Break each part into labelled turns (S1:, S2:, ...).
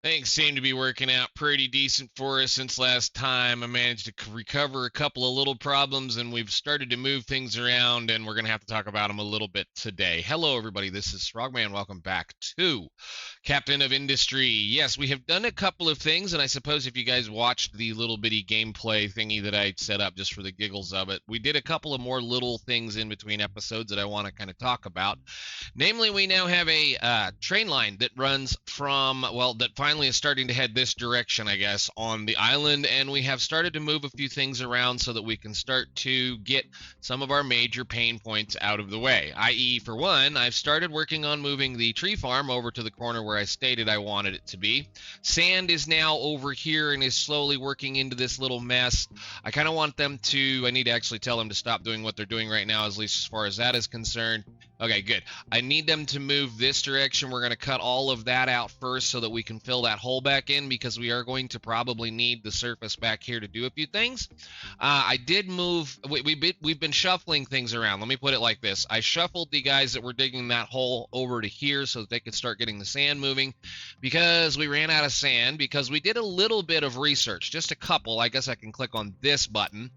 S1: Things seem to be working out pretty decent for us since last time. I managed to recover a couple of little problems and we've started to move things around, and we're going to have to talk about them a little bit today. Hello, everybody. This is Frogman. Welcome back to Captain of Industry. Yes, we have done a couple of things, and I suppose if you guys watched the little bitty gameplay thingy that I set up just for the giggles of it, we did a couple of more little things in between episodes that I want to kind of talk about. Namely, we now have a train line that runs from, well, that finally is starting to head this direction, I guess, on the island. And we have started to move a few things around so that we can start to get some of our major pain points out of the way. I.e., for one, I've started working on moving the tree farm over to the corner where I stated I wanted it to be. Sand is now over here and is slowly working into this little mess. I kind of want them to, I need to actually tell them to stop doing what they're doing right now, at least as far as that is concerned. Okay, good. I need them to move this direction. We're going to cut all of that out first so that we can fill that hole back in, because we are going to probably need the surface back here to do a few things. I did move, we've been shuffling things around. Let me put it like this. I shuffled the guys that were digging that hole over to here so that they could start getting the sand moving, because we ran out of sand, because we did a little bit of research, just a couple. I guess I can click on this button.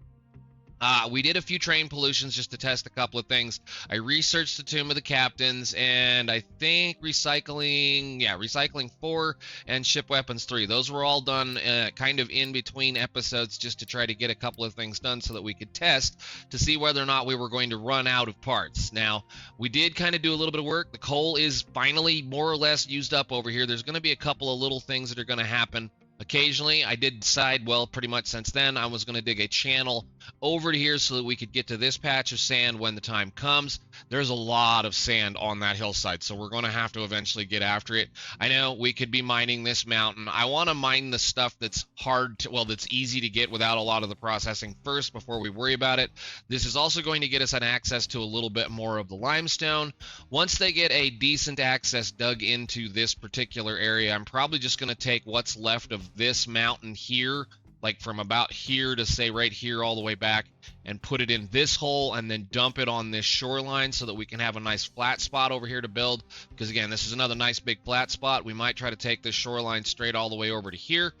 S1: We did a few train pollutions just to test a couple of things. I researched the Tomb of the Captains, and I think recycling 4 and ship weapons 3. Those were all done kind of in between episodes just to try to get a couple of things done so that we could test to see whether or not we were going to run out of parts. Now, we did kind of do a little bit of work. The coal is finally more or less used up over here. There's going to be a couple of little things that are going to happen occasionally. I did decide, well, pretty much since then, I was going to dig a channel over to here so that we could get to this patch of sand when the time comes. There's a lot of sand on that hillside, so we're going to have to eventually get after it. I know we could be mining this mountain. I want to mine the stuff that's that's easy to get without a lot of the processing first before we worry about it. This is also going to get us an access to a little bit more of the limestone. Once they get a decent access dug into this particular area, I'm probably just going to take what's left of this mountain here, like from about here to say right here all the way back, and put it in this hole and then dump it on this shoreline so that we can have a nice flat spot over here to build, because again, this is another nice big flat spot. We might try to take this shoreline straight all the way over to here.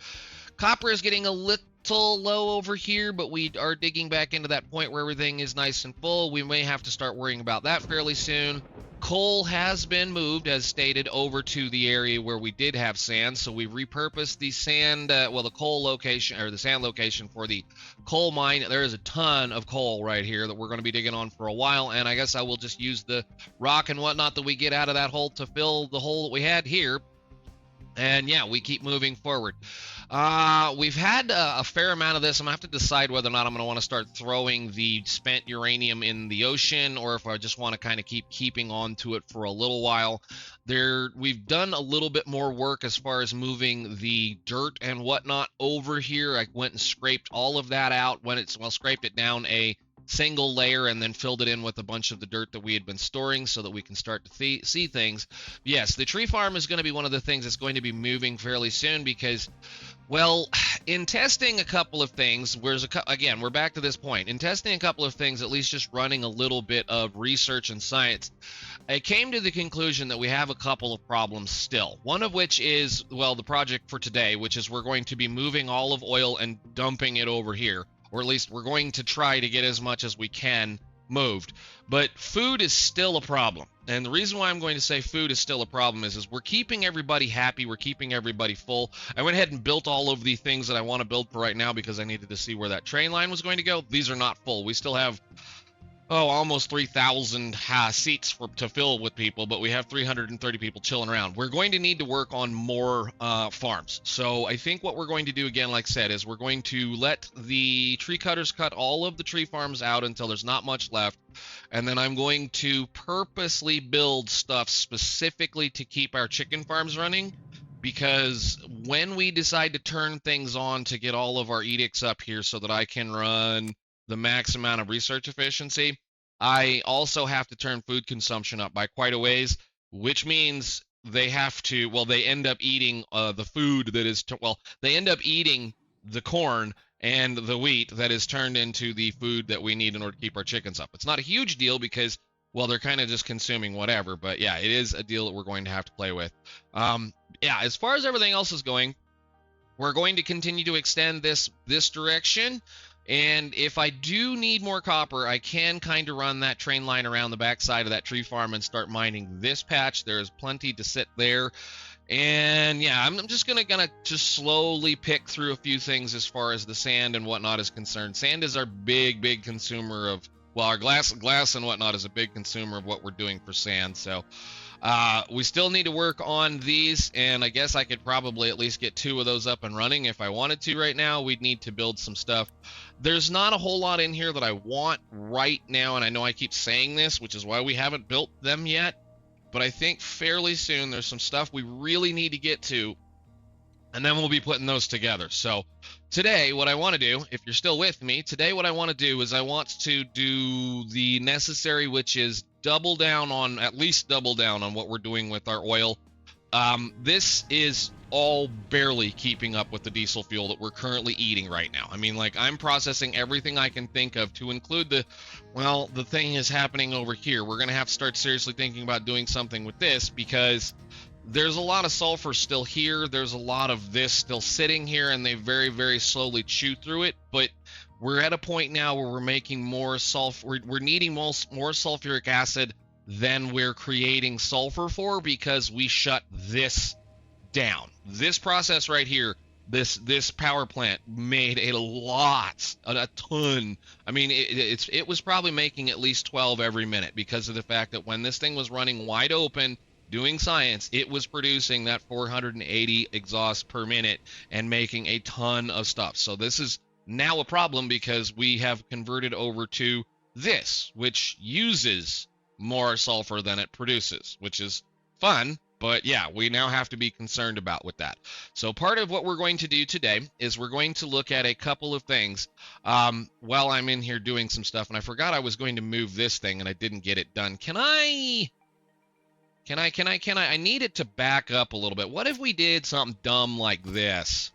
S1: Copper is getting a little low over here, but we are digging back into that point where everything is nice and full. We may have to start worrying about that fairly soon. Coal has been moved, as stated, over to the area where we did have sand, so we repurposed the sand, the coal location, or the sand location for the coal mine. There is a ton of coal right here that we're going to be digging on for a while, and I guess I will just use the rock and whatnot that we get out of that hole to fill the hole that we had here. And yeah, we keep moving forward. We've had a fair amount of this. I'm going to have to decide whether or not I'm going to want to start throwing the spent uranium in the ocean, or if I just want to kind of keeping on to it for a little while. We've done a little bit more work as far as moving the dirt and whatnot over here. I went and scraped all of that out scraped it down a single layer and then filled it in with a bunch of the dirt that we had been storing so that we can start to see things. Yes, the tree farm is going to be one of the things that's going to be moving fairly soon, because, well, in testing a couple of things, again, we're back to this point. In testing a couple of things, at least just running a little bit of research and science, I came to the conclusion that we have a couple of problems still. One of which is, well, the project for today, which is we're going to be moving all of oil and dumping it over here. Or at least we're going to try to get as much as we can moved. But food is still a problem. And the reason why I'm going to say food is still a problem is we're keeping everybody happy. We're keeping everybody full. I went ahead and built all of the things that I want to build for right now because I needed to see where that train line was going to go. These are not full. We still have almost 3,000 seats to fill with people, but we have 330 people chilling around. We're going to need to work on more farms. So I think what we're going to do, again, like I said, is we're going to let the tree cutters cut all of the tree farms out until there's not much left. And then I'm going to purposely build stuff specifically to keep our chicken farms running, because when we decide to turn things on to get all of our edicts up here so that I can run the max amount of research efficiency, I also have to turn food consumption up by quite a ways, which means they end up eating they end up eating the corn and the wheat that is turned into the food that we need in order to keep our chickens up. It's not a huge deal because, well, they're kind of just consuming whatever, but yeah, it is a deal that we're going to have to play with. Yeah, as far as everything else is going, we're going to continue to extend this direction. And if I do need more copper, I can kind of run that train line around the backside of that tree farm and start mining this patch. There's plenty to sit there. And yeah, I'm just gonna just slowly pick through a few things as far as the sand and whatnot is concerned. Sand is our big consumer of, well, our glass and whatnot is a big consumer of what we're doing for sand. So we still need to work on these, and I guess I could probably at least get 2 of those up and running if I wanted to right now. We'd need to build some stuff. There's not a whole lot in here that I want right now, and I know I keep saying this, which is why we haven't built them yet. But I think fairly soon there's some stuff we really need to get to, and then we'll be putting those together. So today, what I want to do, if you're still with me, today what I want to do is I want to do the necessary, which is at least double down on what we're doing with our oil. This is all barely keeping up with the diesel fuel that we're currently eating right now. I mean, like, I'm processing everything I can think of to include the thing is happening over here. We're going to have to start seriously thinking about doing something with this, because there's a lot of sulfur still here. There's a lot of this still sitting here, and they very slowly chew through it. But we're at a point now where we're making more sulfur. We're needing more sulfuric acid than we're creating sulfur for, because we shut this down. This process right here, this power plant made a ton. I mean, it was probably making at least 12 every minute, because of the fact that when this thing was running wide open doing science, it was producing that 480 exhausts per minute and making a ton of stuff. So this is now a problem, because we have converted over to this, which uses more sulfur than it produces, which is fun. But yeah, we now have to be concerned about with that. So part of what we're going to do today is we're going to look at a couple of things while I'm in here doing some stuff. And I forgot I was going to move this thing and I didn't get it done. Can I? I need it to back up a little bit. What if we did something dumb like this?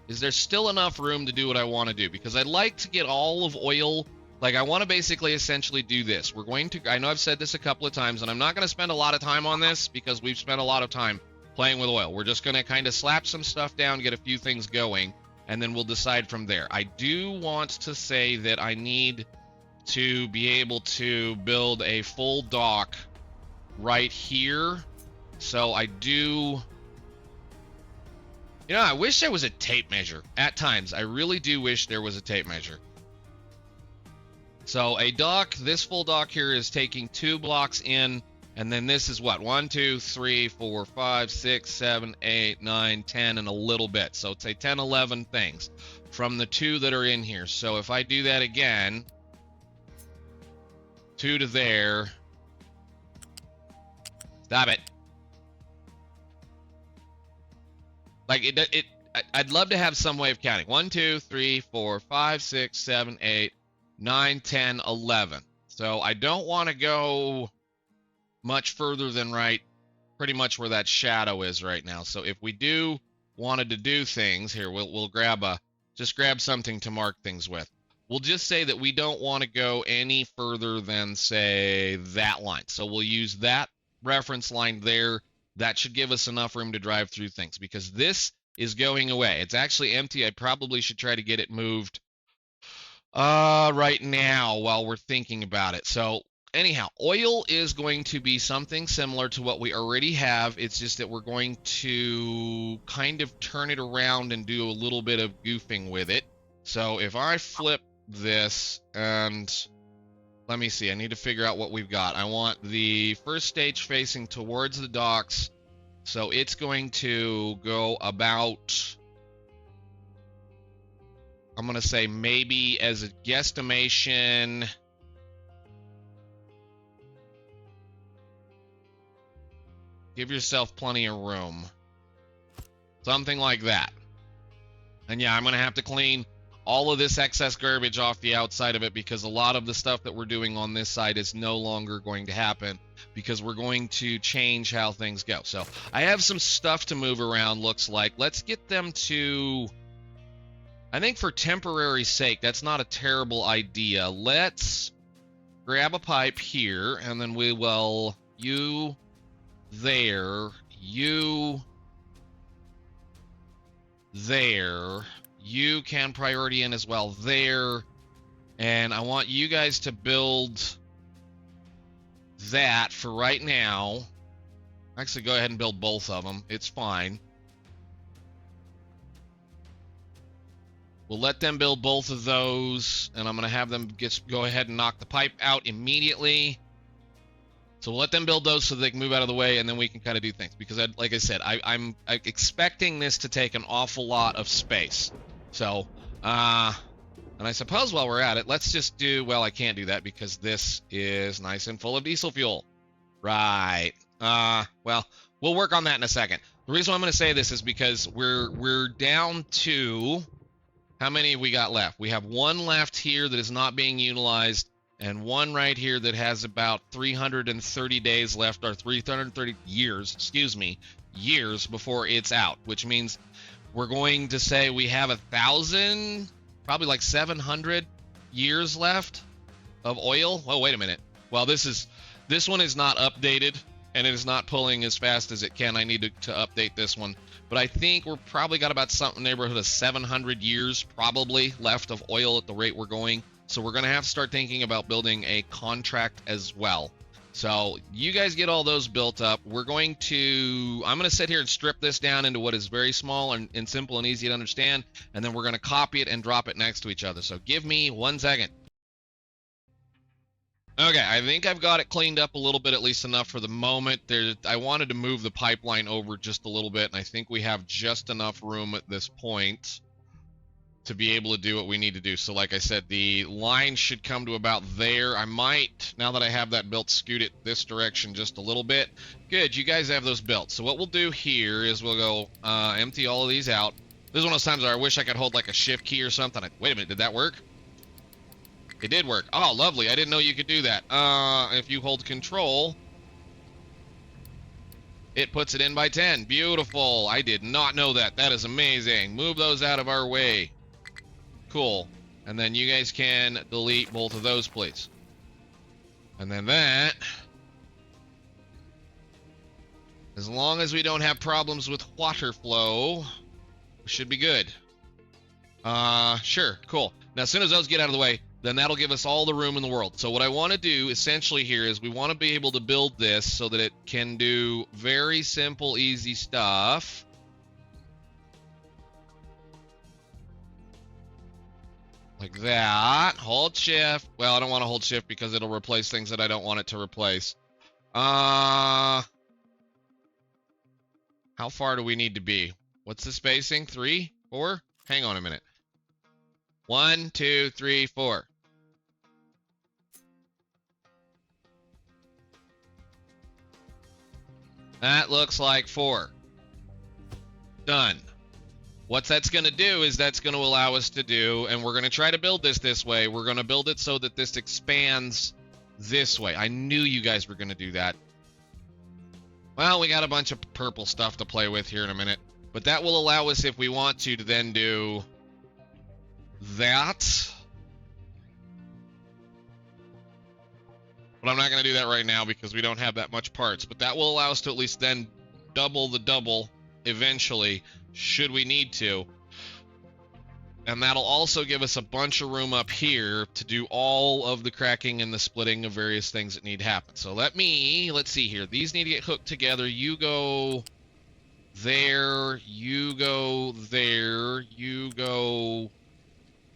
S1: Is there still enough room to do what I want to do? Because I'd like to get all of oil. Like, I want to basically essentially do this. We're going to, I know I've said this a couple of times, and I'm not going to spend a lot of time on this because we've spent a lot of time playing with oil. We're just going to kind of slap some stuff down, get a few things going, and then we'll decide from there. I do want to say that I need to be able to build a full dock right here. So I do... You know, I wish there was a tape measure. At times, I really do wish there was a tape measure. So a dock, this full dock here is taking 2 blocks in, and then this is what? 1, 2, 3, 4, 5, 6, 7, 8, 9, 10, and a little bit. So it's a 10, 11 things from the 2 that are in here. So if I do that again, 2 to there. Stop it. Like, I'd love to have some way of counting. 1, 2, 3, 4, 5, 6, 7, 8, 9, 10, 11. So I don't want to go much further than pretty much where that shadow is right now. So if we do wanted to do things here, we'll just grab something to mark things with. We'll just say that we don't want to go any further than, say, that line. So we'll use that reference line there. That should give us enough room to drive through things, because this is going away. It's actually empty. I probably should try to get it moved right now while we're thinking about it. So anyhow, oil is going to be something similar to what we already have. It's just that we're going to kind of turn it around and do a little bit of goofing with it. So if I flip this, and let me see, I need to figure out what we've got. I want the first stage facing towards the docks. So it's going to go about, I'm going to say maybe as a guesstimation, give yourself plenty of room. Something like that. And yeah, I'm going to have to clean all of this excess garbage off the outside of it, because a lot of the stuff that we're doing on this side is no longer going to happen, because we're going to change how things go. So I have some stuff to move around, looks like. Let's get them to, I think for temporary sake, that's not a terrible idea. Let's grab a pipe here, and then we will, you there, you there, you can priority in as well there, and I want you guys to build that for right now. Actually, go ahead and build both of them. It's fine. We'll let them build both of those, and I'm going to have them go ahead and knock the pipe out immediately. So we'll let them build those so they can move out of the way, and then we can kind of do things. Because, like I said, I'm expecting this to take an awful lot of space. So, and I suppose while we're at it, let's just do, well, I can't do that because this is nice and full of diesel fuel. Right. Well, we'll work on that in a second. The reason why I'm going to say this is because we're down to, how many have we got left? We have one left here that is not being utilized, and one right here that has about 330 days left, or 330 years, excuse me, years before it's out, which means we're going to say we have 1,000, probably like 700 years left of oil. Oh, wait a minute. Well, this one is not updated, and it is not pulling as fast as it can. I need to update this one. But I think we're probably got about something in the neighborhood of 700 years probably left of oil at the rate we're going. So we're going to have to start thinking about building a contract as well. So you guys get all those built up. I'm going to sit here and strip this down into what is very small and simple and easy to understand. And then we're going to copy it and drop it next to each other. So give me 1 second. Okay, I think I've got it cleaned up a little bit, at least enough for the moment. I wanted to move the pipeline over just a little bit, and I think we have just enough room at this point to be able to do what we need to do. So like I said, the line should come to about there. I might, now that I have that built, scoot it this direction just a little bit. Good, you guys have those built. So what we'll do here is we'll go empty all of these out. This is one of those times where I wish I could hold like a shift key or something. Wait a minute, did that work? It did work. Oh, lovely. I didn't know you could do that. If you hold control, it puts it in by 10. Beautiful. I did not know that. That is amazing. Move those out of our way. Cool. And then you guys can delete both of those, please. And then that, as long as we don't have problems with water flow, we should be good. Sure. Cool. Now, as soon as those get out of the way, then that'll give us all the room in the world. So what I want to do essentially here is we want to be able to build this so that it can do very simple, easy stuff. Like that. Hold shift. Well, I don't want to hold shift because it'll replace things that I don't want it to replace. How far do we need to be? What's the spacing? 3? 4? Hang on a minute. 1, 2, 3, 4. That looks like 4. Done. What that's going to do is that's going to allow us to do, and we're going to try to build this way. We're going to build it so that this expands this way. I knew you guys were going to do that. Well, we got a bunch of purple stuff to play with here in a minute. But that will allow us, if we want to then do that. But I'm not going to do that right now because we don't have that much parts. But that will allow us to at least then double the double eventually, should we need to. And that'll also give us a bunch of room up here to do all of the cracking and the splitting of various things that need to happen. So let's see here. These need to get hooked together. You go there, you go there, you go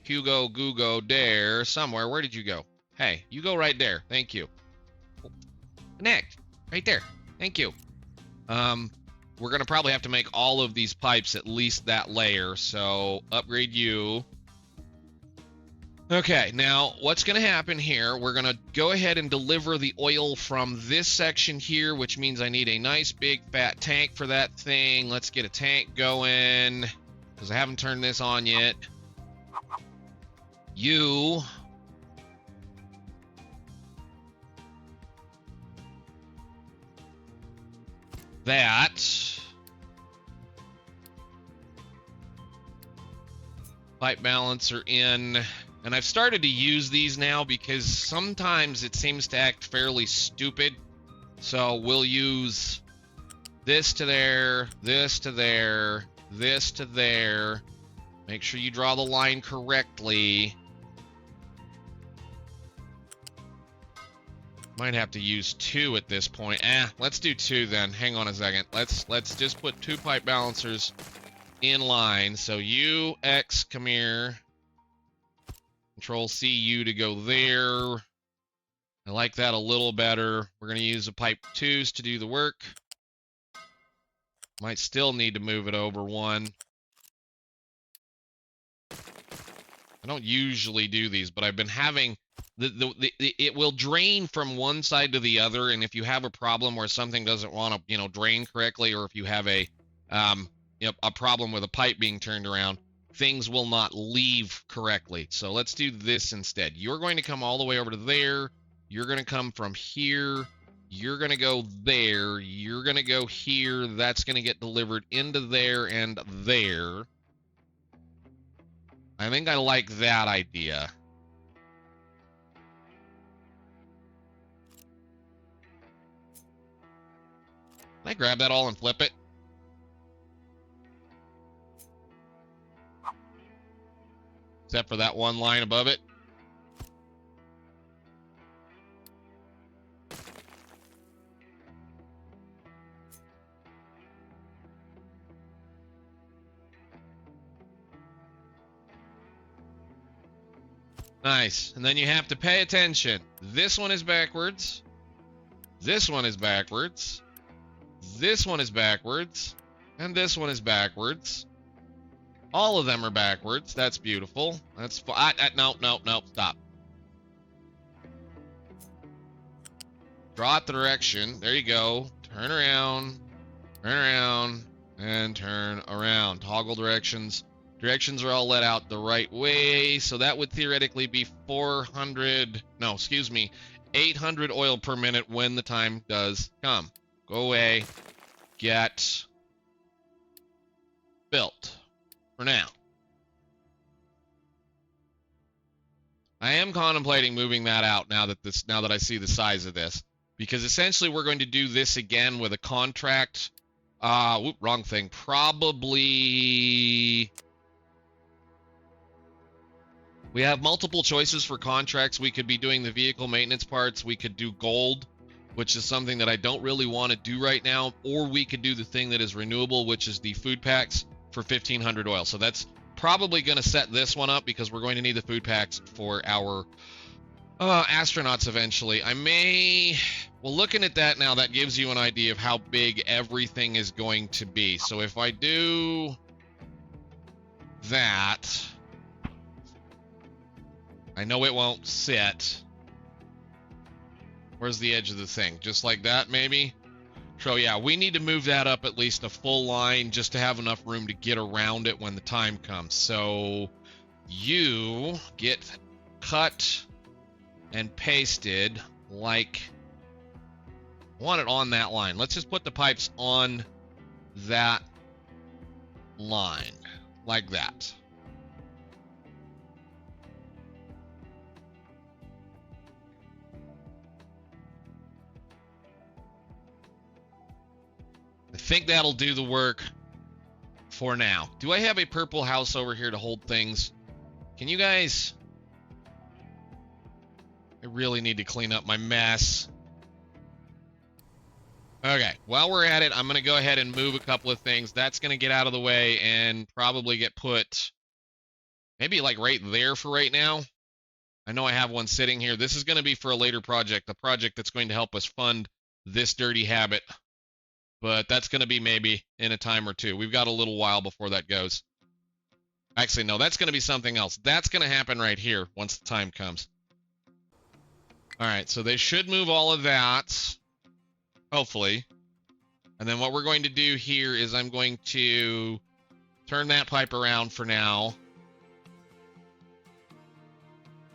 S1: Hugo, Googo, there, somewhere. Where did you go? Hey, you go right there. Thank you. Connect. Right there. Thank you. We're going to probably have to make all of these pipes at least that layer, so upgrade you. Okay, now what's going to happen here, we're going to go ahead and deliver the oil from this section here, which means I need a nice big fat tank for that thing. Let's get a tank going, because I haven't turned this on yet. You... that. Pipe balancer in. And I've started to use these now because sometimes it seems to act fairly stupid. So we'll use This to there, this to there, this to there. Make sure you draw the line correctly. Might have to use 2 at this point. Let's do 2 then. Hang on a second. Let's just put 2 pipe balancers in line. So U, X, come here. Control C, U to go there. I like that a little better. We're going to use the pipe 2s to do the work. Might still need to move it over 1. I don't usually do these, but I've been having... it will drain from one side to the other, and if you have a problem where something doesn't want to, drain correctly, or if you have a problem with a pipe being turned around, things will not leave correctly. So let's do this instead. You're going to come all the way over to there. You're going to come from here. You're going to go there. You're going to go here. That's going to get delivered into there and there. I think I like that idea. Can I grab that all and flip it? Except for that one line above it. Nice. And then you have to pay attention. This one is backwards. This one is backwards. This one is backwards. And this one is backwards. All of them are backwards. That's beautiful. That's no, stop. Draw it the direction. There you go. Turn around, and turn around. Toggle directions. Directions are all let out the right way, so that would theoretically be 800 oil per minute when the time does come. Go away. Get built. For now. I am contemplating moving that out now that I see the size of this, because essentially we're going to do this again with a contract. Wrong thing. Probably. We have multiple choices for contracts. We could be doing the vehicle maintenance parts. We could do gold, which is something that I don't really want to do right now. Or we could do the thing that is renewable, which is the food packs for 1,500 oil. So that's probably going to set this one up, because we're going to need the food packs for our astronauts eventually. Well, looking at that now, that gives you an idea of how big everything is going to be. So if I do that, I know it won't sit. Where's the edge of the thing? Just like that, maybe? So yeah, we need to move that up at least a full line just to have enough room to get around it when the time comes. So you get cut and pasted like... I want it on that line. Let's just put the pipes on that line. Like that. I think that'll do the work for now. Do I have a purple house over here to hold things? Can you guys... I really need to clean up my mess. Okay, while we're at it, I'm going to go ahead and move a couple of things. That's going to get out of the way and probably get put maybe like right there for right now. I know I have one sitting here. This is going to be for a later project, a project that's going to help us fund this dirty habit. But that's going to be maybe in a time or two. We've got a little while before that goes. Actually, no, that's going to be something else. That's going to happen right here once the time comes. All right, so they should move all of that, hopefully. And then what we're going to do here is I'm going to turn that pipe around for now.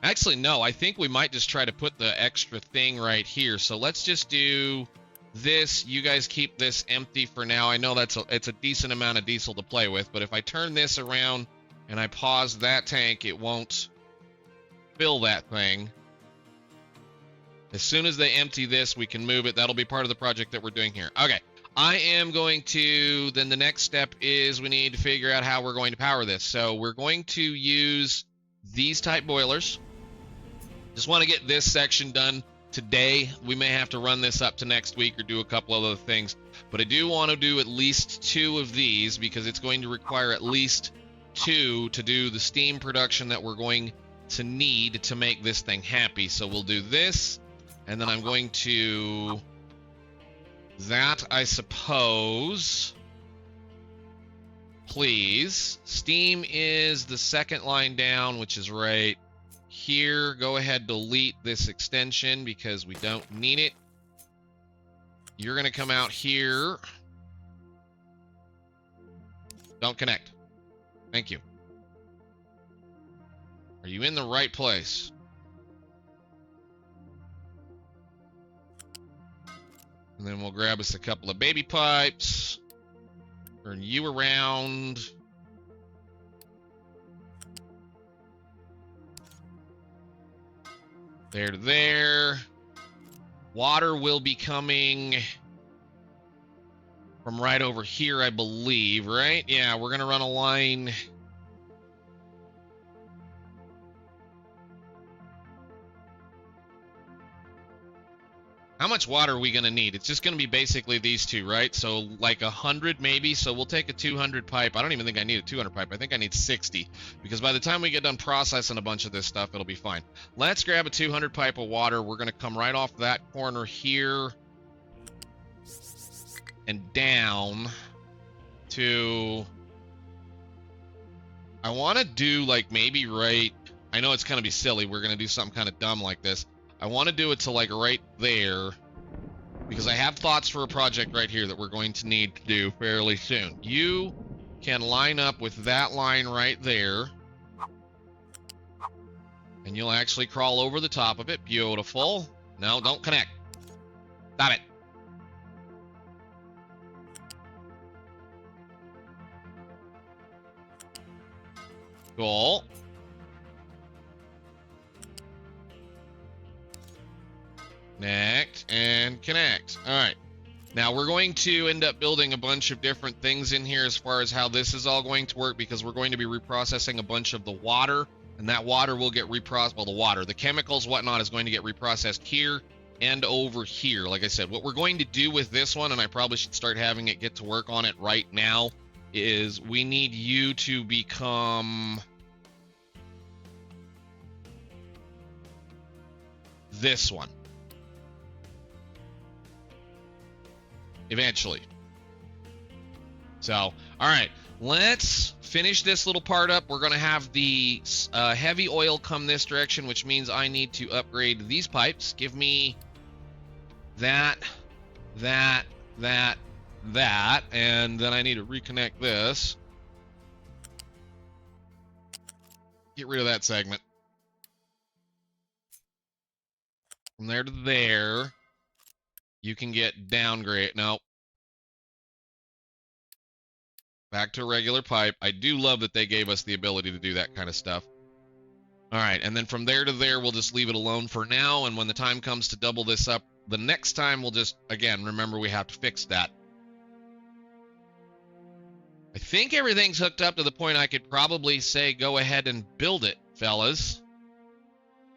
S1: Actually, no, I think we might just try to put the extra thing right here. So let's just do... this, you guys keep this empty for now. I know it's a decent amount of diesel to play with, but if I turn this around and I pause that tank, it won't fill that thing. As soon as they empty this, we can move it. That'll be part of the project that we're doing here. Okay, I am going to, then the next step is we need to figure out how we're going to power this. So we're going to use these type boilers. Just want to get this section done today. We may have to run this up to next week or do a couple of other things, but I do want to do at least 2 of these because it's going to require at least 2 to do the steam production that we're going to need to make this thing happy. So we'll do this, and then I'm going to that, I suppose. Please. Steam is the second line down, which is right here. Go ahead, delete this extension because we don't need it. You're going to come out here. Don't connect. Thank you. Are you in the right place? And then we'll grab us a couple of baby pipes. Turn you around. There to there. Water will be coming from right over here, I believe, right? Yeah, we're going to run a line. How much water are we going to need? It's just going to be basically these two, right? So like 100 maybe. So we'll take a 200 pipe. I don't even think I need a 200 pipe. I think I need 60 because by the time we get done processing a bunch of this stuff, it'll be fine. Let's grab a 200 pipe of water. We're going to come right off that corner here and down to, I want to do like maybe right, I know it's going to be silly. We're going to do something kind of dumb like this. I want to do it to like right there because I have thoughts for a project right here that we're going to need to do fairly soon. You can line up with that line right there and you'll actually crawl over the top of it. Beautiful. No, don't connect. Stop it. Cool. Connect and connect. All right. Now we're going to end up building a bunch of different things in here as far as how this is all going to work because we're going to be reprocessing a bunch of the water, and that water will get reprocessed. Well, the chemicals, whatnot, is going to get reprocessed here and over here. Like I said, what we're going to do with this one, and I probably should start having it get to work on it right now, is we need you to become this one. Eventually. So, all right, let's finish this little part up. We're going to have the heavy oil come this direction, which means I need to upgrade these pipes. Give me that, and then I need to reconnect this. Get rid of that segment. From there to there. You can get downgrade. No. Back to a regular pipe. I do love that they gave us the ability to do that kind of stuff. All right, and then from there to there, we'll just leave it alone for now, and when the time comes to double this up, the next time we'll just, again, remember we have to fix that. I think everything's hooked up to the point I could probably say go ahead and build it, fellas.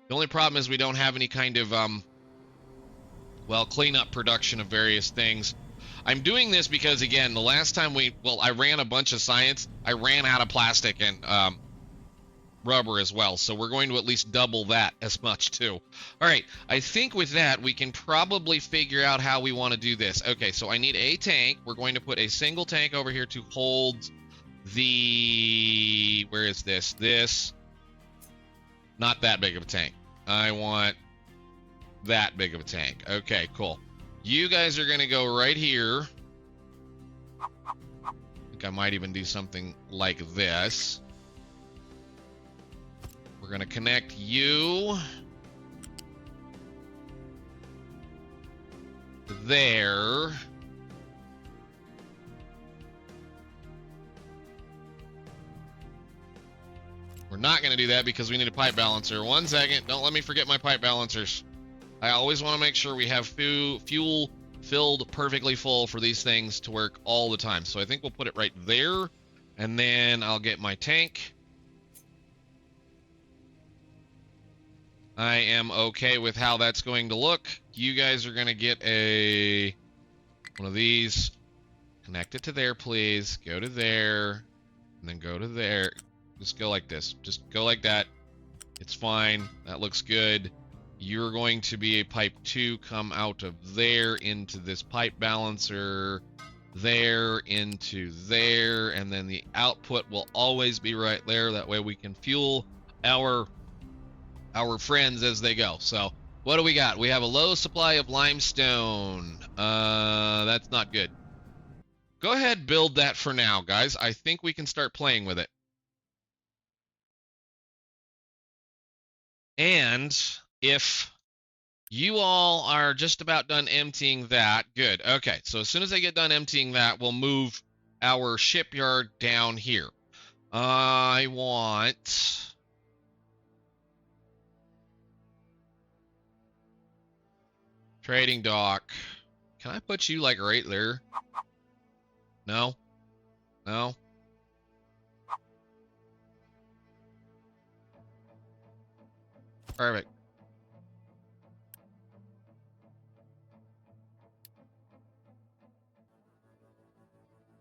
S1: The only problem is we don't have any kind of, cleanup production of various things. I'm doing this because, again, the last time I ran a bunch of science, I ran out of plastic and rubber as well. So we're going to at least double that as much too. All right, I think with that, we can probably figure out how we want to do this. Okay, so I need a tank. We're going to put a single tank over here to hold the, where is this? This, not that big of a tank. I want that big of a tank. Okay, cool. You guys are going to go right here. I think I might even do something like this. We're going to connect you there. We're not going to do that because we need a pipe balancer. 1 second. Don't let me forget my pipe balancers. I always want to make sure we have fuel filled perfectly full for these things to work all the time. So I think we'll put it right there, and then I'll get my tank. I am okay with how that's going to look. You guys are going to get one of these. Connect it to there, please. Go to there, and then go to there. Just go like this. Just go like that. It's fine. That looks good. You're going to be a pipe 2, come out of there into this pipe balancer, there into there, and then the output will always be right there. That way we can fuel our friends as they go. So what do we got? We have a low supply of limestone. That's not good. Go ahead, build that for now, guys. I think we can start playing with it. And if you all are just about done emptying that, good. Okay, so as soon as I get done emptying that, we'll move our shipyard down here. I want... trading dock. Can I put you like right there? No? No? Perfect.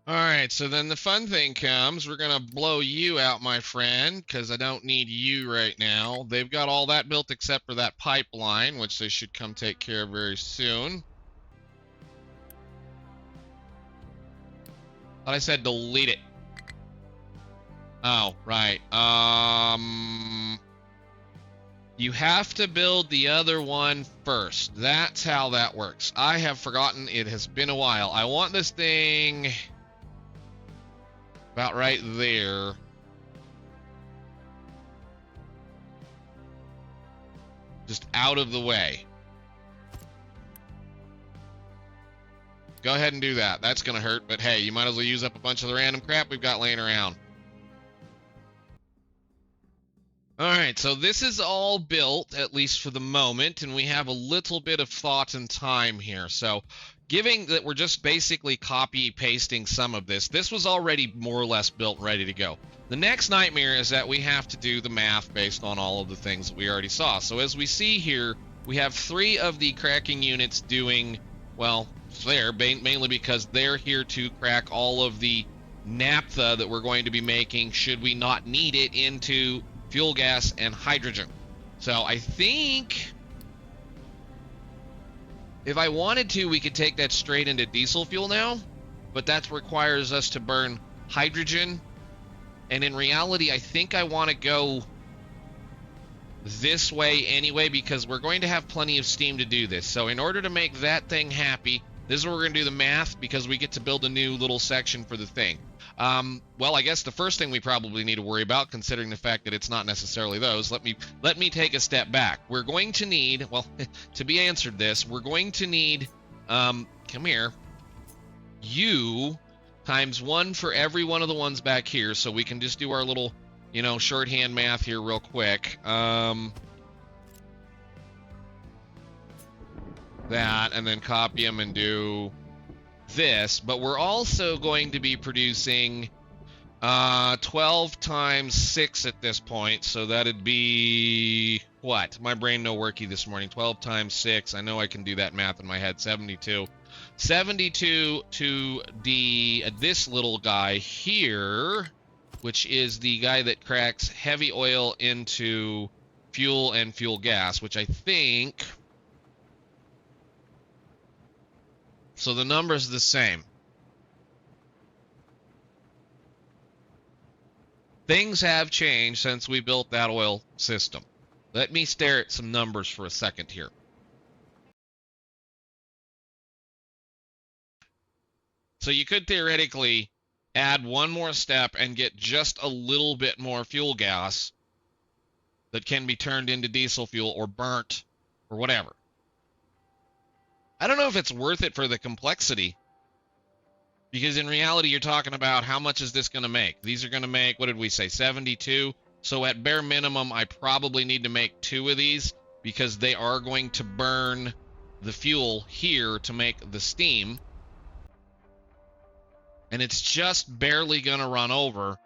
S1: All right, so then the fun thing comes. We're going to blow you out, my friend, because I don't need you right now. They've got all that built except for that pipeline, which they should come take care of very soon. Thought I said delete it. Oh, right. You have to build the other one first. That's how that works. I have forgotten. It has been a while. I want this thing... about right there. Just out of the way. Go ahead and do that. That's going to hurt, but hey, you might as well use up a bunch of the random crap we've got laying around. Alright, so this is all built, at least for the moment, and we have a little bit of thought and time here. So, given that we're just basically copy-pasting some of this, this was already more or less built, ready to go. The next nightmare is that we have to do the math based on all of the things that we already saw. So as we see here, we have 3 of the cracking units doing, well, there, mainly because they're here to crack all of the naphtha that we're going to be making should we not need it into fuel gas and hydrogen. So I think... if I wanted to, we could take that straight into diesel fuel now, but that requires us to burn hydrogen. And in reality, I think I want to go this way anyway, because we're going to have plenty of steam to do this. So in order to make that thing happy, this is where we're going to do the math, because we get to build a new little section for the thing. Well, I guess the first thing we probably need to worry about, considering the fact that it's not necessarily those, let me take a step back. We're going to need, well, to be answered this, we're going to need, come here, U times 1 for every one of the ones back here, so we can just do our little, you know, shorthand math here real quick. That, and then copy them and do this, but we're also going to be producing 12 times 6 at this point, so that'd be what? My brain no worky this morning. 12 times 6. I know I can do that math in my head. 72. 72 to this little guy here, which is the guy that cracks heavy oil into fuel and fuel gas, which I think... so the number's the same. Things have changed since we built that oil system. Let me stare at some numbers for a second here. So you could theoretically add one more step and get just a little bit more fuel gas that can be turned into diesel fuel or burnt or whatever. I don't know if it's worth it for the complexity, because in reality you're talking about how much is this going to make. These are going to make, what did we say, 72? So at bare minimum I probably need to make 2 of these, because they are going to burn the fuel here to make the steam, and it's just barely going to run over.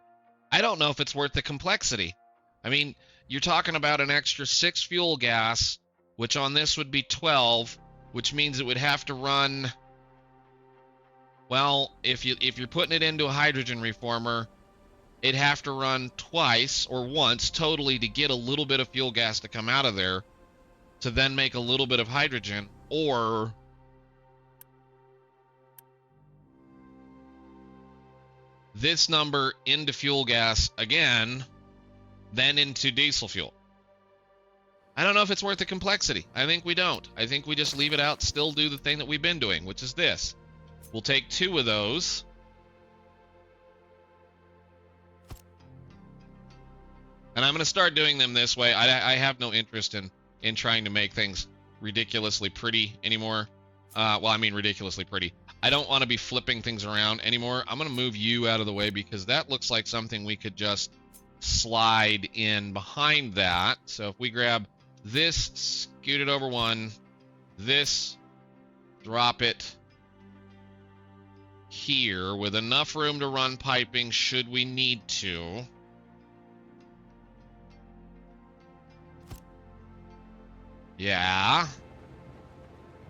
S1: I don't know if it's worth the complexity. I mean, you're talking about an extra 6 fuel gas, which on this would be 12, which means it would have to run, well, if you're putting it into a hydrogen reformer, it'd have to run twice or once totally to get a little bit of fuel gas to come out of there to then make a little bit of hydrogen, or this number into fuel gas again, then into diesel fuel. I don't know if it's worth the complexity. I think we don't. I think we just leave it out, still do the thing that we've been doing, which is this. We'll take 2 of those. And I'm going to start doing them this way. I have no interest in trying to make things ridiculously pretty anymore. Well, I mean ridiculously pretty. I don't want to be flipping things around anymore. I'm going to move you out of the way because that looks like something we could just slide in behind that. So if we grab this, scoot it over 1, this, drop it here with enough room to run piping should we need to. Yeah.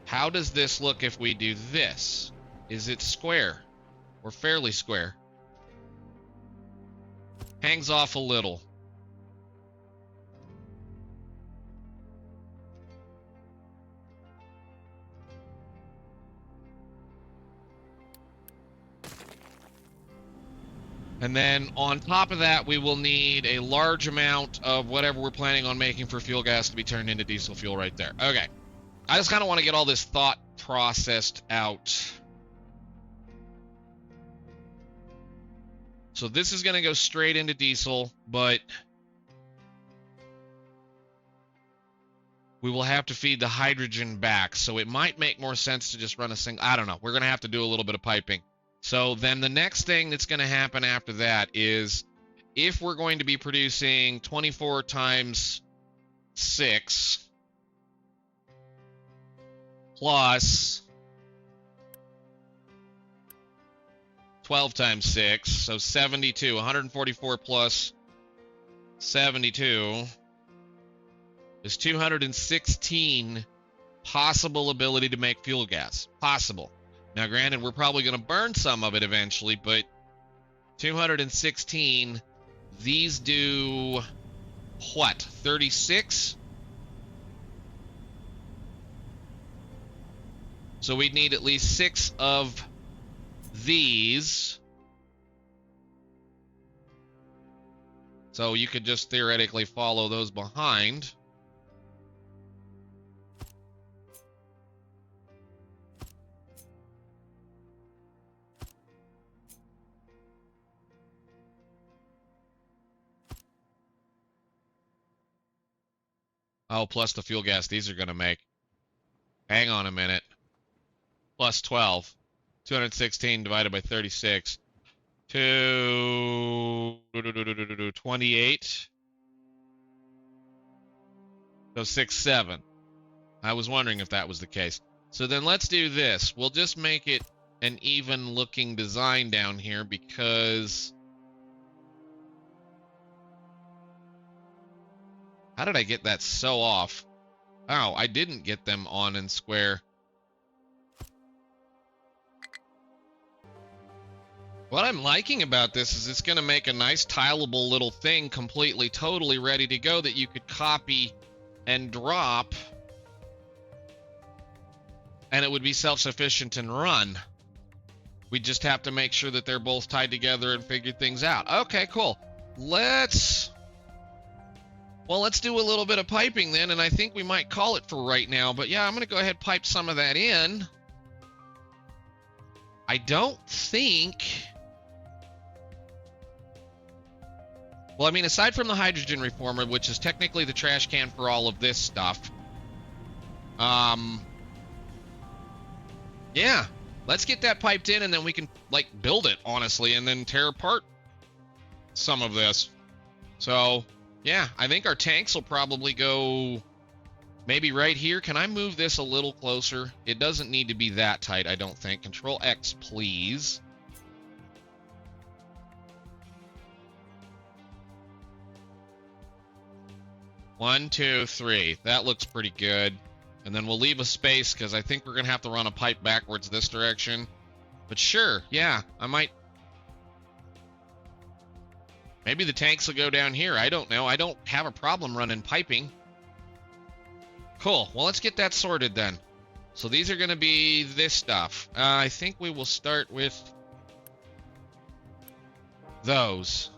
S1: How does this look if we do this? Is it square or fairly square? Hangs off a little. And then on top of that, we will need a large amount of whatever we're planning on making for fuel gas to be turned into diesel fuel right there. Okay. I just kind of want to get all this thought processed out. So this is going to go straight into diesel, but we will have to feed the hydrogen back. So it might make more sense to just run a single. I don't know. We're going to have to do a little bit of piping. So then the next thing that's going to happen after that is if we're going to be producing 24 times 6 plus 12 times 6, so 72, 144 plus 72 is 216 possible ability to make fuel gas. Possible. Now, granted, we're probably going to burn some of it eventually, but 216, these do what? 36? So we'd need at least 6 of these. So you could just theoretically follow those behind. Oh, plus the fuel gas these are going to make. Hang on a minute. Plus 12. 216 divided by 36. 28. So 6, 7. I was wondering if that was the case. So then let's do this. We'll just make it an even looking design down here because... How did I get that so off? Oh, I didn't get them on and square. What I'm liking about this is it's going to make a nice tileable little thing completely, totally ready to go that you could copy and drop. And it would be self-sufficient and run. We just have to make sure that they're both tied together and figure things out. Okay, cool. Let's do a little bit of piping then, and I think we might call it for right now. But yeah, I'm going to go ahead and pipe some of that in. I don't think... Well, I mean, aside from the hydrogen reformer, which is technically the trash can for all of this stuff. Yeah, let's get that piped in, and then we can, like, build it, honestly, and then tear apart some of this. So... yeah, I think our tanks will probably go Maybe right here. Can I move this a little closer? It doesn't need to be that tight, I don't think. Control X, please. One, two, three. That looks pretty good. And then we'll leave a space because I think we're going to have to run a pipe backwards this direction. But sure, yeah, I might. Maybe the tanks will go down here. I don't know. I don't have a problem running piping. Cool. Well, let's get that sorted then. So these are going to be this stuff. I think we will start with those.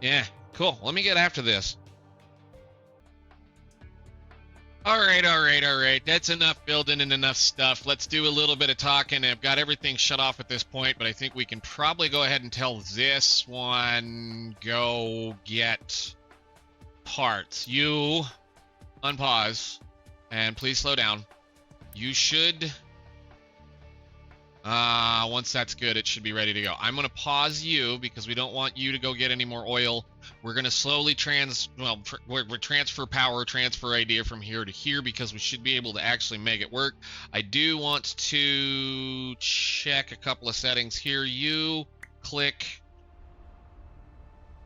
S1: Yeah, cool. Let me get after this. All right. That's enough building and enough stuff. Let's do a little bit of talking. I've got everything shut off at this point, but I think we can probably go ahead and tell this one, go get parts. You unpause and please slow down. You should, once that's good, it should be ready to go. I'm going to pause you because we don't want you to go get any more oil. We're going to slowly transfer power, transfer idea from here to here because we should be able to actually make it work. I do want to check a couple of settings here. You click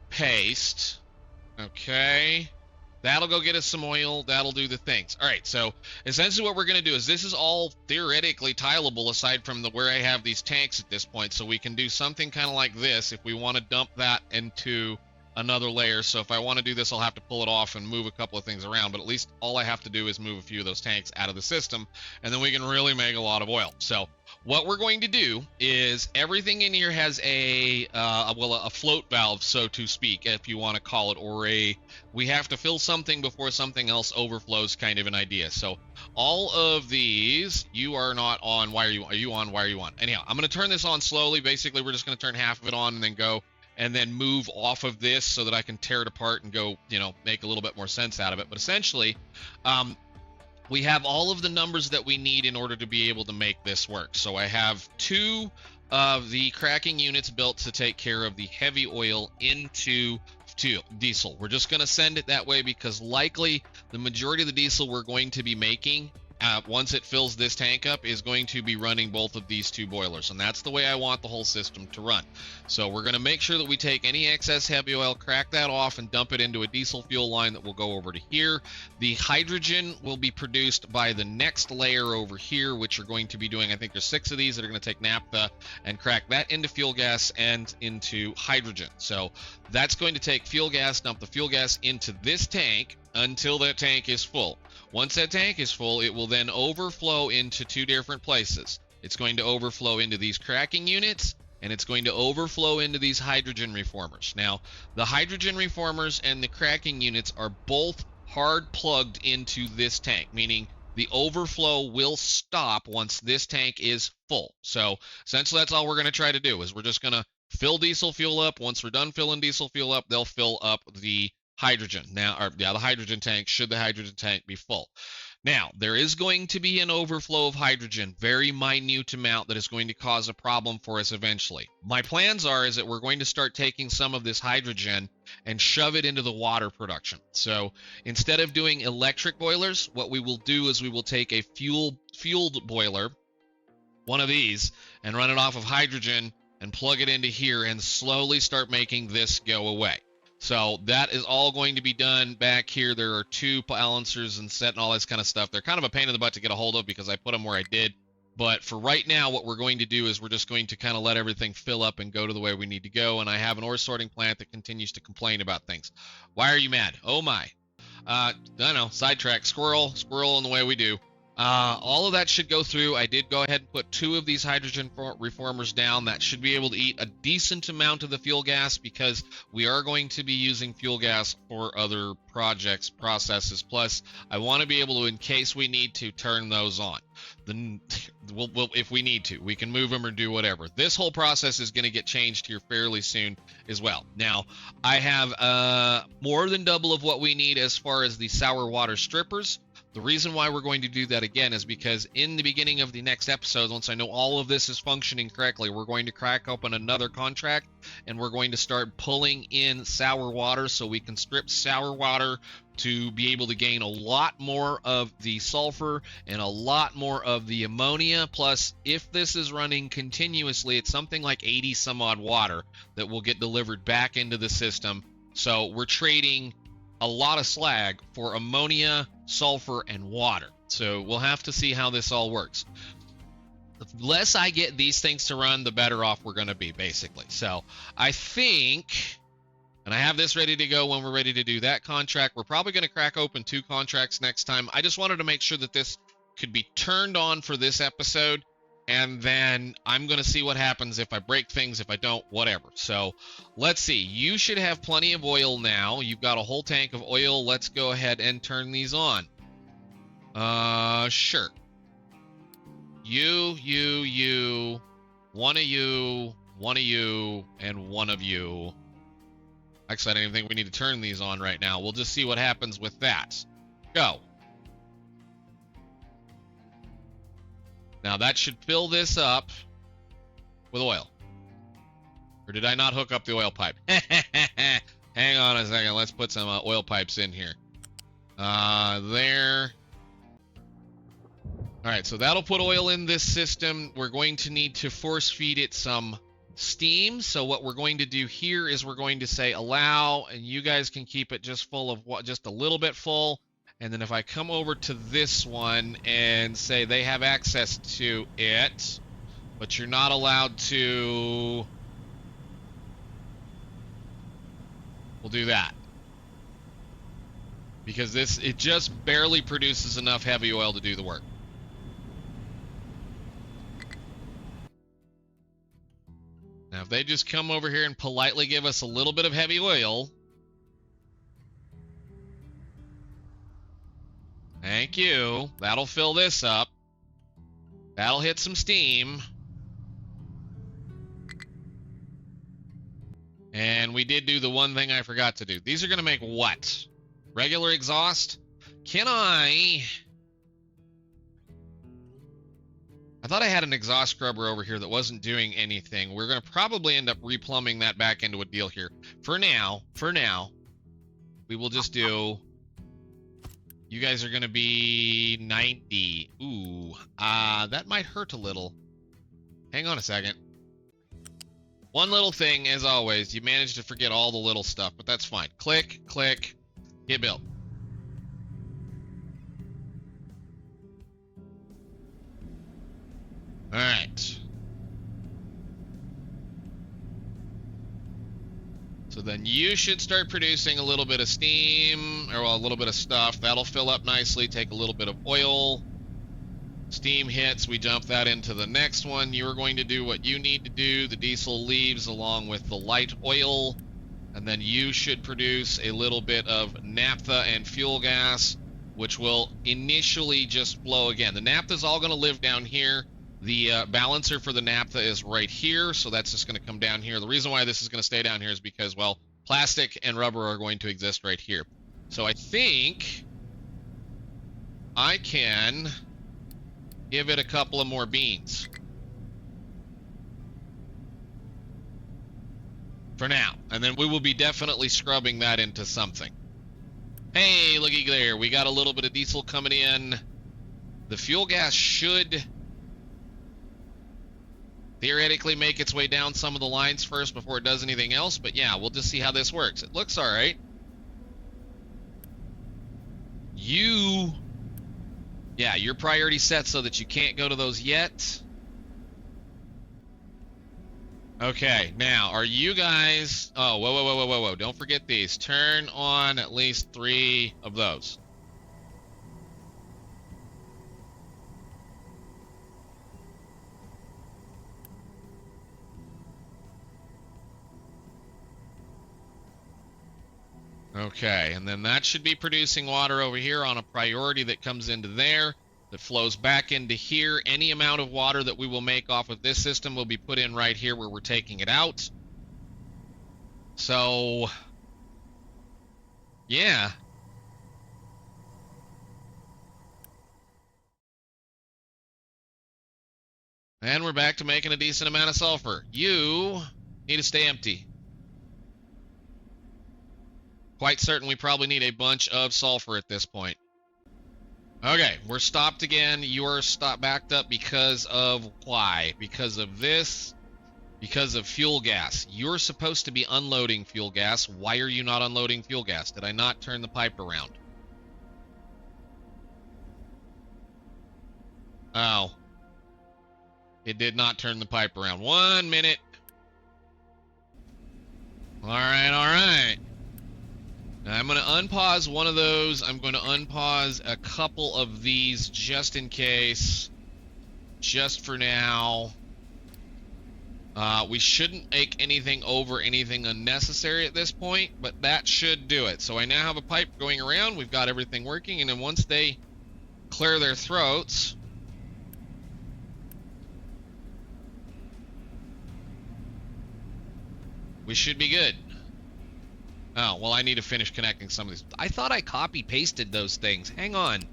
S1: paste. Okay. That'll go get us some oil. That'll do the things. All right, so essentially what we're going to do is this is all theoretically tileable aside from where I have these tanks at this point. So we can do something kind of like this if we want to dump that into another layer. So if I want to do this, I'll have to pull it off and move a couple of things around. But at least all I have to do is move a few of those tanks out of the system, and then we can really make a lot of oil. So what we're going to do is everything in here has a float valve, so to speak, if you want to call it, or we have to fill something before something else overflows kind of an idea. So all of these, you are not on. Why are you on? Why are you on? Anyhow, I'm going to turn this on slowly. Basically, we're just going to turn half of it on and then go, and then move off of this so that I can tear it apart and go, make a little bit more sense out of it. But essentially, we have all of the numbers that we need in order to be able to make this work. So I have 2 of the cracking units built to take care of the heavy oil into diesel. We're just going to send it that way because likely the majority of the diesel we're going to be making once it fills this tank up is going to be running both of these 2 boilers, and that's the way I want the whole system to run. So we're going to make sure that we take any excess heavy oil, crack that off, and dump it into a diesel fuel line that will go over to here. The hydrogen will be produced by the next layer over here, which are going to be doing, I think there's 6 of these that are going to take naphtha and crack that into fuel gas and into hydrogen. So that's going to take fuel gas, dump the fuel gas into this tank until that tank is full. Once that tank is full, it will then overflow into 2 different places. It's going to overflow into these cracking units, and it's going to overflow into these hydrogen reformers. Now, the hydrogen reformers and the cracking units are both hard plugged into this tank, meaning the overflow will stop once this tank is full. So essentially that's all we're going to try to do is we're just going to fill diesel fuel up. Once we're done filling diesel fuel up, they'll fill up the hydrogen. The hydrogen tank, should the hydrogen tank be full. Now, there is going to be an overflow of hydrogen, very minute amount that is going to cause a problem for us eventually. My plans is that we're going to start taking some of this hydrogen and shove it into the water production. So instead of doing electric boilers, what we will do is we will take a fueled boiler, one of these, and run it off of hydrogen and plug it into here and slowly start making this go away. So that is all going to be done back here. There are 2 balancers and set and all this kind of stuff. They're kind of a pain in the butt to get a hold of because I put them where I did. But for right now, what we're going to do is we're just going to kind of let everything fill up and go to the way we need to go. And I have an ore sorting plant that continues to complain about things. Why are you mad? Oh my. I don't know. Sidetrack. Squirrel in the way we do. All of that should go through. I did go ahead and put 2 of these hydrogen reformers down. That should be able to eat a decent amount of the fuel gas because we are going to be using fuel gas for other projects, processes. Plus, I want to be able to, in case we need to, turn those on. Then we'll if we need to, we can move them or do whatever. This whole process is going to get changed here fairly soon as well. Now, I have more than double of what we need as far as the sour water strippers. The reason why we're going to do that again is because in the beginning of the next episode, once I know all of this is functioning correctly, we're going to crack open another contract and we're going to start pulling in sour water so we can strip sour water to be able to gain a lot more of the sulfur and a lot more of the ammonia. Plus, if this is running continuously, it's something like 80 some odd water that will get delivered back into the system. So we're trading a lot of slag for ammonia, sulfur, and water. So we'll have to see how this all works. The less I get these things to run, the better off we're going to be, basically. So I think, and I have this ready to go when we're ready to do that contract. We're probably going to crack open 2 contracts next time. I just wanted to make sure that this could be turned on for this episode. And then I'm going to see what happens if I break things, if I don't, whatever. So let's see. You should have plenty of oil now. You've got a whole tank of oil. Let's go ahead and turn these on. Sure. You, one of you, and one of you. Actually, I don't even think we need to turn these on right now. We'll just see what happens with that. Go. Now that should fill this up with oil. Or did I not hook up the oil pipe? Hang on a second. Let's put some oil pipes in here. There. All right, so that'll put oil in this system. We're going to need to force feed it some steam. So what we're going to do here is we're going to say allow, and you guys can keep it just full of what, just a little bit full. And then if I come over to this one and say they have access to it, but you're not allowed to, we'll do that. Because it just barely produces enough heavy oil to do the work. Now, if they just come over here and politely give us a little bit of heavy oil, thank you. That'll fill this up. That'll hit some steam. And we did do the one thing I forgot to do. These are going to make what? Regular exhaust? Can I thought I had an exhaust scrubber over here that wasn't doing anything. We're going to probably end up replumbing that back into a deal here. For now, we will just do... You guys are going to be 90. Ooh, that might hurt a little. Hang on a second. One little thing, as always, you managed to forget all the little stuff, but that's fine. Click, click, get built. All right. So then you should start producing a little bit of steam, or well, a little bit of stuff. That'll fill up nicely, take a little bit of oil. Steam hits, we jump that into the next one. You're going to do what you need to do. The diesel leaves along with the light oil. And then you should produce a little bit of naphtha and fuel gas, which will initially just flow again. The naphtha is all going to live down here. The balancer for the naphtha is right here, so that's just going to come down here. The reason why this is going to stay down here is because, well, plastic and rubber are going to exist right here. So I think I can give it a couple of more beans. For now. And then we will be definitely scrubbing that into something. Hey, looky there. We got a little bit of diesel coming in. The fuel gas should theoretically make its way down some of the lines first before it does anything else. But yeah, we'll just see how this works. It looks all right. Yeah, your priority set so that you can't go to those yet. Okay, now, are you guys... Oh, whoa. Don't forget these. Turn on at least 3 of those. Okay, and then that should be producing water over here on a priority that comes into there, that flows back into here. Any amount of water that we will make off of this system will be put in right here where we're taking it out. So, yeah. And we're back to making a decent amount of sulfur. You need to stay empty. Quite certain we probably need a bunch of sulfur at this point. Okay, we're stopped again. You are backed up because of why? Because of this. Because of fuel gas. You're supposed to be unloading fuel gas. Why are you not unloading fuel gas? Did I not turn the pipe around? Oh. It did not turn the pipe around. 1 minute. All right, all right. Now I'm going to unpause one of those. I'm going to unpause a couple of these just in case. Just for now. We shouldn't make anything over anything unnecessary at this point, but that should do it. So I now have a pipe going around. We've got everything working, and then once they clear their throats, we should be good. Oh, well, I need to finish connecting some of these. I thought I copy-pasted those things. Hang on.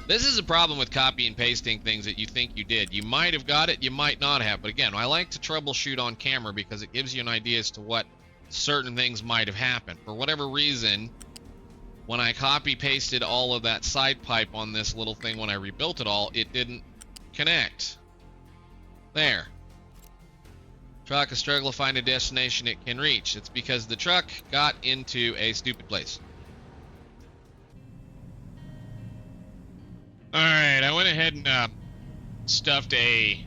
S1: This is a problem with copy and pasting things that you think you did. You might have got it, you might not have. But again, I like to troubleshoot on camera because it gives you an idea as to what certain things might have happened. For whatever reason, when I copy-pasted all of that side pipe on this little thing when I rebuilt it all, it didn't connect. There. Truck is struggling to find a destination it can reach. It's because the truck got into a stupid place. Alright, I went ahead and stuffed a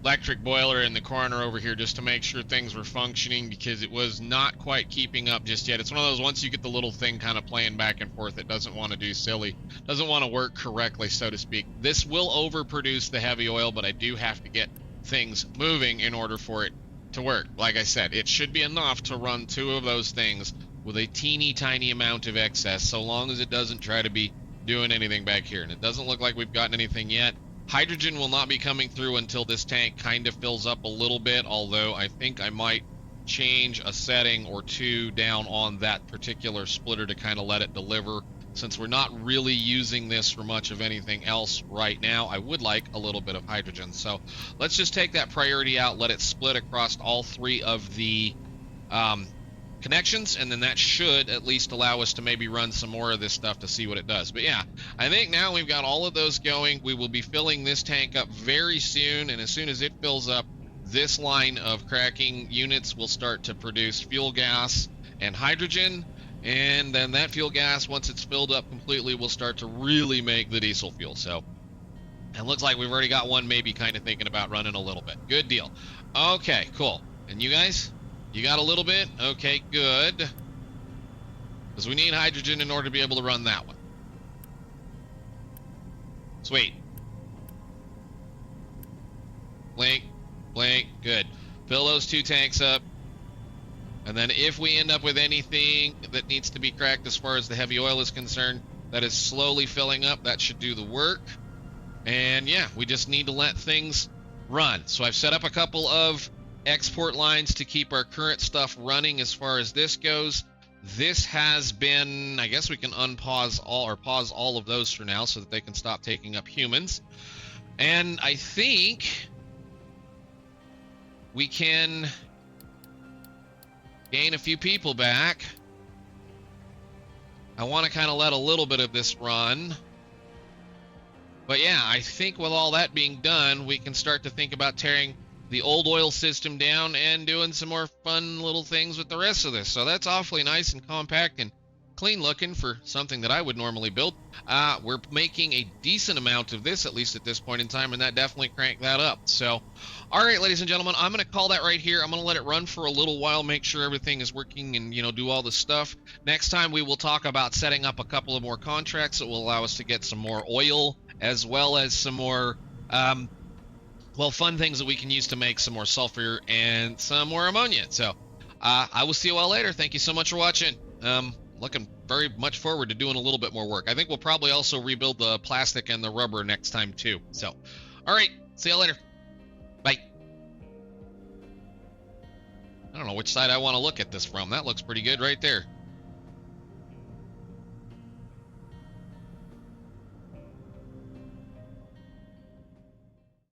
S1: electric boiler in the corner over here just to make sure things were functioning because it was not quite keeping up just yet. It's one of those, once you get the little thing kind of playing back and forth, it doesn't want to do silly, doesn't want to work correctly, so to speak. This will overproduce the heavy oil, but I do have to get things moving in order for it to work. Like I said, it should be enough to run 2 of those things with a teeny tiny amount of excess, so long as it doesn't try to be doing anything back here. And it doesn't look like we've gotten anything yet. Hydrogen will not be coming through until this tank kind of fills up a little bit, although I think I might change a setting or 2 down on that particular splitter to kind of let it deliver. Since we're not really using this for much of anything else right now, I would like a little bit of hydrogen. So let's just take that priority out, let it split across all 3 of the connections, and then that should at least allow us to maybe run some more of this stuff to see what it does. But yeah, I think now we've got all of those going. We will be filling this tank up very soon, and as soon as it fills up, this line of cracking units will start to produce fuel gas and hydrogen. And then that fuel gas, once it's filled up completely, will start to really make the diesel fuel. So it looks like we've already got one maybe kind of thinking about running a little bit. Good deal. Okay, cool. And you guys, you got a little bit? Okay, good. Because we need hydrogen in order to be able to run that one. Sweet. Blink, blink, good. Fill those 2 tanks up. And then if we end up with anything that needs to be cracked as far as the heavy oil is concerned, that is slowly filling up, that should do the work. And yeah, we just need to let things run. So I've set up a couple of export lines to keep our current stuff running as far as this goes. This has been, I guess we can unpause all or pause all of those for now so that they can stop taking up humans. And I think we can gain a few people back. I want to kind of let a little bit of this run. But yeah, I think with all that being done, we can start to think about tearing the old oil system down and doing some more fun little things with the rest of this. So that's awfully nice and compact and clean looking for something that I would normally build. We're making a decent amount of this, at least at this point in time, and that definitely cranked that up. So, all right, ladies and gentlemen, I'm going to call that right here. I'm going to let it run for a little while, make sure everything is working and, you know, do all the stuff. Next time we will talk about setting up a couple of more contracts that will allow us to get some more oil, as well as some more, well, fun things that we can use to make some more sulfur and some more ammonia. So, I will see you all later. Thank you so much for watching. Looking very much forward to doing a little bit more work. I think we'll probably also rebuild the plastic and the rubber next time too. So, all right, see you later. Bye. I don't know which side I want to look at this from. That looks pretty good right there.